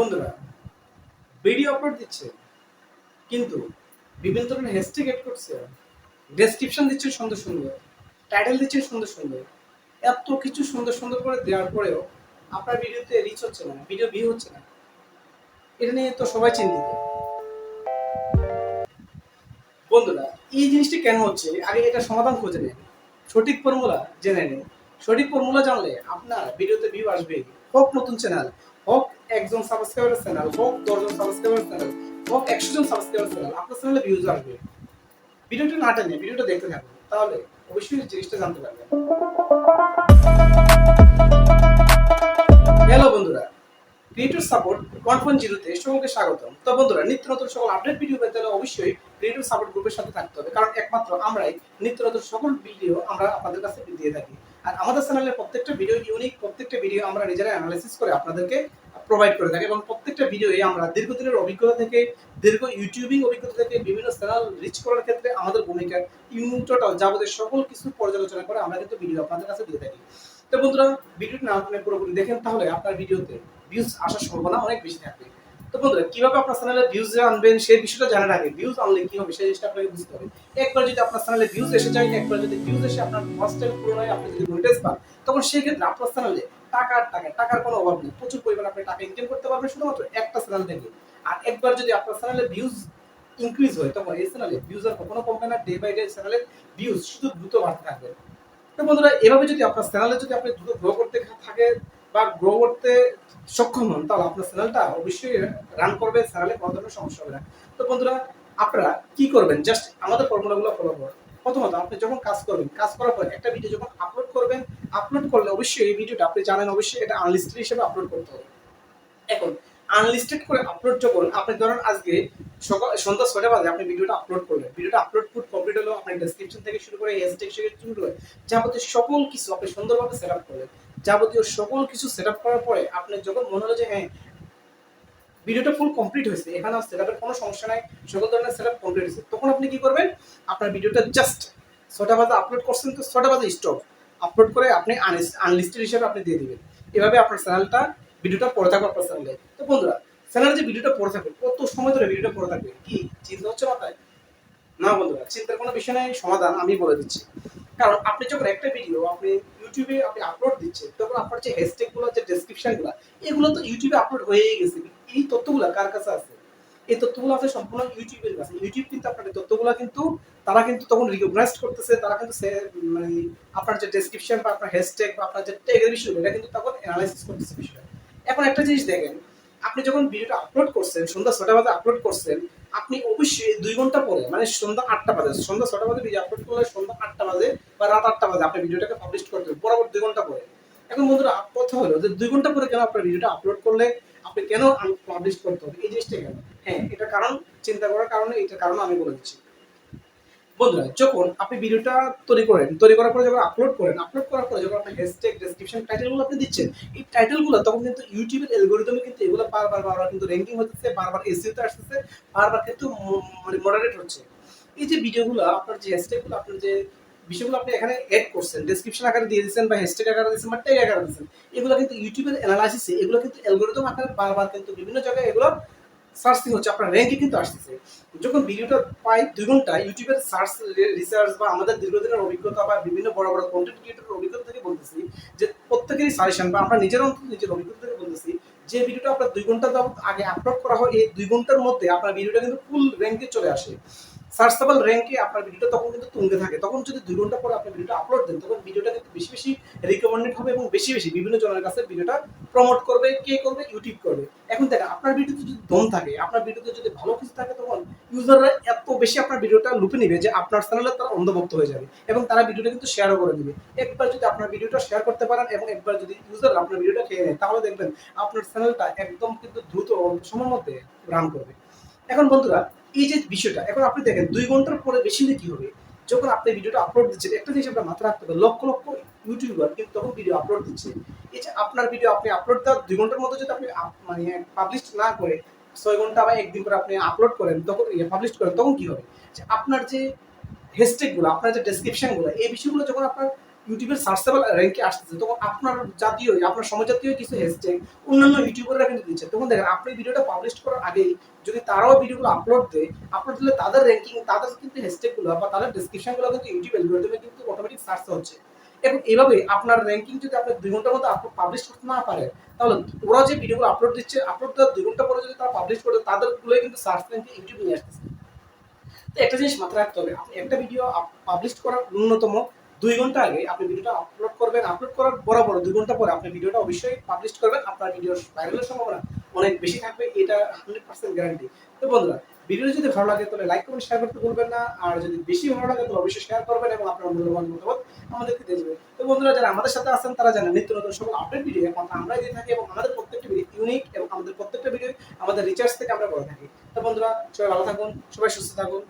বন্ধুরা, video upload দিচ্ছে কিন্তু বিভিন্ন ধরনের হ্যাশট্যাগ এড করছে, ডেসক্রিপশন দিচ্ছে সুন্দর সুন্দর, টাইটেল দিচ্ছে সুন্দর সুন্দর, এত কিছু সুন্দর সুন্দর করে দেওয়ার পরেও আপনার ভিডিওতে রিচ হচ্ছে না, ভিডিও ভিউ হচ্ছে না। এটা নিয়ে তো সবাই চিন্তিত। বন্ধুরা, এই জিনিসটি কেন হচ্ছে আগে এটা সমাধান খুঁজে নিন, সঠিক ফর্মুলা জেনে নিন। সঠিক ফর্মুলা জানলে আপনার ভিডিওতে ভিউ আসবে, হোক নতুন চ্যানেল, হোক একজন সাবস্ক্রাইবার চ্যানেল, হোক 10 জন সাবস্ক্রাইবার চ্যানেল, হোক 100 জন সাবস্ক্রাইবার চ্যানেল, আপনার চ্যানেলে ভিউজ আসবে। ভিডিওটা না টেনে ভিডিওটা দেখতে থাকুন, তাহলে অবশ্যই জিনিসটা জানতে পারবেন। হ্যালো বন্ধুরা, ক্রিয়েটর সাপোর্ট 1.0 তে সকলকে স্বাগতম। তো বন্ধুরা, নিত্য নতুন সকল আপডেট ভিডিও পেতে হলে অবশ্যই ক্রিয়েটর সাপোর্ট গ্রুপের সাথে থাকতে হবে, কারণ একমাত্র আমরাই নিত্য নতুন সকল ভিডিও আমরা আপনাদের কাছে দিয়ে থাকি। আর আমাদের চ্যানেলের প্রত্যেকটা ভিডিও ইউনিক, প্রত্যেকটা ভিডিও আমরা নিজেরাই অ্যানালাইসিস করে আপনাদেরকে প্রোভাইড করে থাকি, এবং প্রত্যেকটা ভিডিওয়ে আমরা দীর্ঘদিনের অভিজ্ঞতা থেকে, দীর্ঘ ইউটিউবিং অভিজ্ঞতা থেকে বিভিন্ন চ্যানেল রিচ করার ক্ষেত্রে আমাদের ভূমিকা ইন টোটাল যাবতীয় সকল কিছু পর্যালোচনা করে আমরা কিন্তু ভিডিও আপনাদের কাছে দিয়ে থাকি। তো বন্ধুরা, ভিডিওটি না আপনি পুরোপুরি দেখেন, তাহলে আপনার ভিডিওতে ভিউজ আসার সম্ভাবনা অনেক বেশি থাকবে। তো বন্ধুরা, কিভাবে আপনার চ্যানেলে ভিউজ আনবেন সেই বিষয়টা জানার আগে ভিউজ আনলে কি হবে সেই জিনিসটা আপনাকে বুঝতে হবে। একবার যদি আপনার চ্যানেলে ভিউজ এসে যায়, একবার যদি ভিউজ এসে আপনার ফার্স্ট টাইম পূরণ হয়, আপনি যদি মনিটাইজ পান, তখন সেই ক্ষেত্রে আপনার চ্যানেলে টাকার কোনো অভাব নেই, প্রচুর পরিমাণে আপনি টাকা ইনকাম করতে পারবেন শুধুমাত্র একটা চ্যানেল থেকে। আর একবার যদি আপনার চ্যানেলে ভিউজ ইনক্রিজ হয়, তখন এই চ্যানেলে ভিউজ আর কখনো কমবে না, ডে বাই ডে চ্যানেলের ভিউজ শুধু দ্রুত বাড়তে থাকবে। তো বন্ধুরা, এভাবে যদি আপনার চ্যানেলে যদি আপনি দ্রুত গ্রো করতে থাকে বা গ্রো করতে সক্ষম হন, তাহলে আপনার চ্যানেলটা অবশ্যই রান করবে, চ্যানেলে কোনো ধরনের সমস্যা হবে না। তো বন্ধুরা, আপনারা কি করবেন, জাস্ট আমাদের ফর্মুলাগুলো ফলো করুন। প্রথমত, আপনি যখন কাজ করবেন, কাজ করার পর একটা ভিডিও যখন আপলোড করবেন, আপলোড করলে অবশ্যই এই ভিডিওটা আপনি জানেন অবশ্যই এটা আনলিস্টেড হিসেবে আপলোড করতে হবে। এখন আনলিস্টেড করে আপলোড যখন আপনি ধরেন আজকে সকাল সন্ধ্যা 6টা বাজে আপনি ভিডিওটা আপলোড করলেন, ভিডিওটা আপলোড কমপ্লিট হলো, আপনার ডেসক্রিপশন থেকে শুরু করে হ্যাশট্যাগ থেকে শুরু করে যাবতীয় সকল কিছু আপনি সুন্দরভাবে সেট আপ করলেন। যাবতীয় সকল কিছু সেট আপ করার পরে আপনি যখন মনে হলো যে হ্যাঁ, ভিডিওটা ফুল কমপ্লিট হয়েছে, এখানে আর সেটআপের কোনো সমস্যা নাই, সকল ধরনের সেটআপ কমপ্লিট হয়েছে, তখন আপনি কি করবেন, আপনার ভিডিওটা জাস্ট 6টা বাজে আপলোড করছেন, তো 6টা বাজে স্টপ, আপলোড করে আপনি আনলিস্টেড হিসেবে আপনি দিয়ে দিবেন। এভাবে আপনার চ্যানেলটা ভিডিওটা পড়ে থাকবে আপনার চ্যানেলে। তো বন্ধুরা, চ্যানেলে যে ভিডিওটা পড়ে থাকবে, কত সময় ধরে ভিডিওটা পড়ে থাকবে কি চিন্তা হচ্ছে মাথায়? না বন্ধুরা, চিন্তার কোনো বিষয় নাই, সমাধান আমি বলে দিচ্ছি। কারণ আপনি যখন একটা ভিডিও আপনি ইউটিউবে আপনি আপলোড দিচ্ছেন, তখন আপনার যে হ্যাশট্যাগ গুলো, যে ডেসক্রিপশন গুলো, এগুলো তো ইউটিউবে আপলোড হয়েই গেছে। এই তথ্যগুলো কার কাছে আছে? এই তথ্যগুলো আছে সম্পূর্ণ ইউটিউবের কাছে। ইউটিউব কিন্তু আপনার এই তথ্যগুলো কিন্তু তারা কিন্তু তখন রিকগনাইজ করতেছে, তারা কিন্তু মানে আপনার যে ডেসক্রিপশন বা আপনার হ্যাশট্যাগ বা আপনার যে ট্যাগের বিষয়, এটা কিন্তু তখন অ্যানালাইসিস করতেছে বিষয়টা। এখন একটা জিনিস দেখেন, আপনি যখন ভিডিওটা আপলোড করছেন, সন্ধ্যা 6টা বাজে আপলোড করছেন, আপনি অবশ্যই 2 ঘন্টা পরে, মানে সন্ধ্যা 8টা বাজে, সন্ধ্যা 6টা বাজে ভিডিও আপলোড করলে সন্ধ্যা 8টা বাজে বা রাত 8টা বাজে আপনি ভিডিওটাকে পাবলিশ করতে হবে, বরাবর 2 ঘন্টা পরে। এখন বন্ধুরা, কথা হলো যে 2 ঘন্টা পরে কেন আপনার ভিডিওটা আপলোড করলে আপনি কেন পাবলিশ করতে হবে, এই জিনিসটা কেন? হ্যাঁ, এটা কারণ চিন্তা করার কারণে, এটার কারণ আমি বলে দিচ্ছি। বন্ধুরা, যখন আপনি ভিডিওটা তৈরি করেন, তৈরি করার পরে যখন আপলোড করেন, আপলোড করার পরে যখন আপনি হ্যাশট্যাগ, ডেসক্রিপশন, টাইটেলগুলো আপনি দিচ্ছেন, এই টাইটেলগুলো তখন কিন্তু ইউটিউবের অ্যালগরিদমে কিন্তু এগুলো বারবার কিন্তু র্যাঙ্কিং হচ্ছে, বারবার এসইও তে আসতেছে, বারবার কিন্তু মানে মডারেট হচ্ছে। এই যে ভিডিওগুলো, আপনার যে হ্যাশট্যাগুলো, আপনার যে বিষয়গুলো আপনি এখানে এড করছেন, ডেসক্রিপশন আকারে দিয়ে দিচ্ছেন বা হ্যাশট্যাগ আকারে দিচ্ছেন বা ট্যাগ আকারে দিচ্ছেন, এগুলো কিন্তু ইউটিউবের অ্যানালাইসিসে এগুলো কিন্তু অ্যালগরিদম আকারে বারবার কিন্তু বিভিন্ন জায়গায় এগুলো সার্চিং হচ্ছে, আপনার র্যাঙ্কে কিন্তু আসতেছে। যখন ভিডিওটা প্রায় 2 ঘন্টা ইউটিউবের সার্চ রিসার্চ বা আমাদের দীর্ঘদিনের অভিজ্ঞতা বা বিভিন্ন বড় বড় কন্টেন্ট ক্রিয়েটরের অভিজ্ঞতা থেকে বলতেছি, যে প্রত্যেকেরই সাজেশন বা আমরা নিজের অন্তত নিজের অভিজ্ঞতা থেকে বলতেছি, যে ভিডিওটা আপনার 2 ঘন্টা আগে আপলোড করা হয়, এই 2 ঘন্টার মধ্যে আপনার ভিডিওটা কিন্তু ফুল র্যাঙ্কে চলে আসে, সার্চেবল র্যাঙ্কে আপনার ভিডিওটা তখন কিন্তু তুঙ্গে থাকে। তখন যদি 2 ঘন্টা পরে আপনি ভিডিওটা আপলোড দেন, তখন ভিডিওটা কিন্তু বেশি বেশি রিকমেন্ডেড হবে এবং বেশি বেশি বিভিন্ন জনের কাছে ভিডিওটা প্রমোট করবে। কে করবে? ইউটিউব করবে। এখন দেখেন, আপনার ভিডিওতে যদি দম থাকে, আপনার ভিডিওতে যদি ভালো কিছু থাকে, তখন ইউজাররা এত বেশি আপনার ভিডিওটা লুপে নিবে যে আপনার চ্যানেলে তারা অন্ধভক্ত হয়ে যাবে এবং তারা ভিডিওটা কিন্তু শেয়ারও করে দিবে। একবার যদি আপনার ভিডিওটা শেয়ার করতে পারেন এবং একবার যদি ইউজার আপনার ভিডিওটা খেয়ে নেয়, তাহলে দেখবেন আপনার চ্যানেলটা একদম কিন্তু দ্রুত অল্প সময়ের মধ্যে রান করবে। এখন বন্ধুরা, এই যে বিষয়টা, এখন আপনি দেখেন 2 ঘন্টার পরে বেশি হলে কি হবে? যখন আপনি ভিডিওটা আপলোড দিচ্ছেন, একটা জিনিস আপনার মাথায় রাখতে হবে, লক্ষ লক্ষ ইউটিউবার কিন্তু তখন ভিডিও আপলোড দিচ্ছে। এই যে আপনার ভিডিও আপনি আপলোড দেওয়ার 2 ঘন্টার মধ্যে যদি আপনি মানে পাবলিশ না করে 6 ঘন্টা বা একদিন করে আপনি আপলোড করেন, তখন পাবলিশ করেন, তখন কি হবে? যে আপনার যে হ্যাশট্যাগ গুলো, আপনার যে ডেসক্রিপশন গুলো, এই বিষয়গুলো যখন আপনার ইউটিউবের সার্চেবল র্যাঙ্কে আসতেছে, তখন আপনার জাতীয় আপনার সমজাতীয় কিছু হ্যাশট্যাগ অন্যান্য ইউটিউবাররা কিন্তু দিচ্ছে। তখন দেখেন আপনি ভিডিওটা পাবলিশ করার আগেই যদি তারাও ভিডিওগুলো আপলোড দিলে তাদের র্যাঙ্কিং, তাদের কিন্তু হ্যাশট্যাগুলো বা তাদের ডেসক্রিপশনগুলো কিন্তু ইউটিউব অ্যালগরিদমে কিন্তু অটোমেটিক সার্চ হচ্ছে। এবং এভাবে আপনার র্যাঙ্কিং যদি আপনি ২ ঘন্টার মধ্যে পাবলিশ করতে না পারেন, তাহলে ওরা যে ভিডিওগুলো আপলোড দিচ্ছে, আপলোড দেওয়ার ২ ঘন্টা পরে যদি তারা পাবলিশ করে, তাদেরগুলোই কিন্তু সার্চ র্যাঙ্কে ইউটিউব নিয়ে আসতেছে। তো একটা জিনিস মাথায় রাখতে হবে, আপনি একটা ভিডিও পাবলিশ করার ন্যূনতম ২ ঘন্টা আগে আপনি ভিডিওটা আপলোড করবেন। আপলোড করার বরাবর ২ ঘন্টা পরে আপনি ভিডিওটা অবশ্যই পাবলিশ করবেন। আপনার ভিডিওর ভাইরালের সম্ভাবনা অনেক বেশি থাকবে, এটা 100% গ্যারান্টি। তো বন্ধুরা, ভিডিওটি যদি ভালো লাগে তাহলে লাইক কমেন্ট শেয়ার করতে ভুলবেন না। আর যদি বেশি ভালো লাগে তাহলে অবশ্যই শেয়ার করবেন এবং আপনার মূল্যবান মতামত আমাদেরকে দিয়ে দেবেন। তো বন্ধুরা, যারা আমাদের সাথে আছেন তারা জানেন নিত্য নতুন সকল আপডেট ভিডিও একমাত্র আমরাই দিয়ে থাকি এবং আমাদের প্রত্যেকটা ভিডিও ইউনিক এবং আমাদের প্রত্যেকটা ভিডিও আমাদের রিচার্জ থেকে আমরা করে থাকি। তো বন্ধুরা, সবাই ভালো থাকুন, সবাই সুস্থ থাকুন।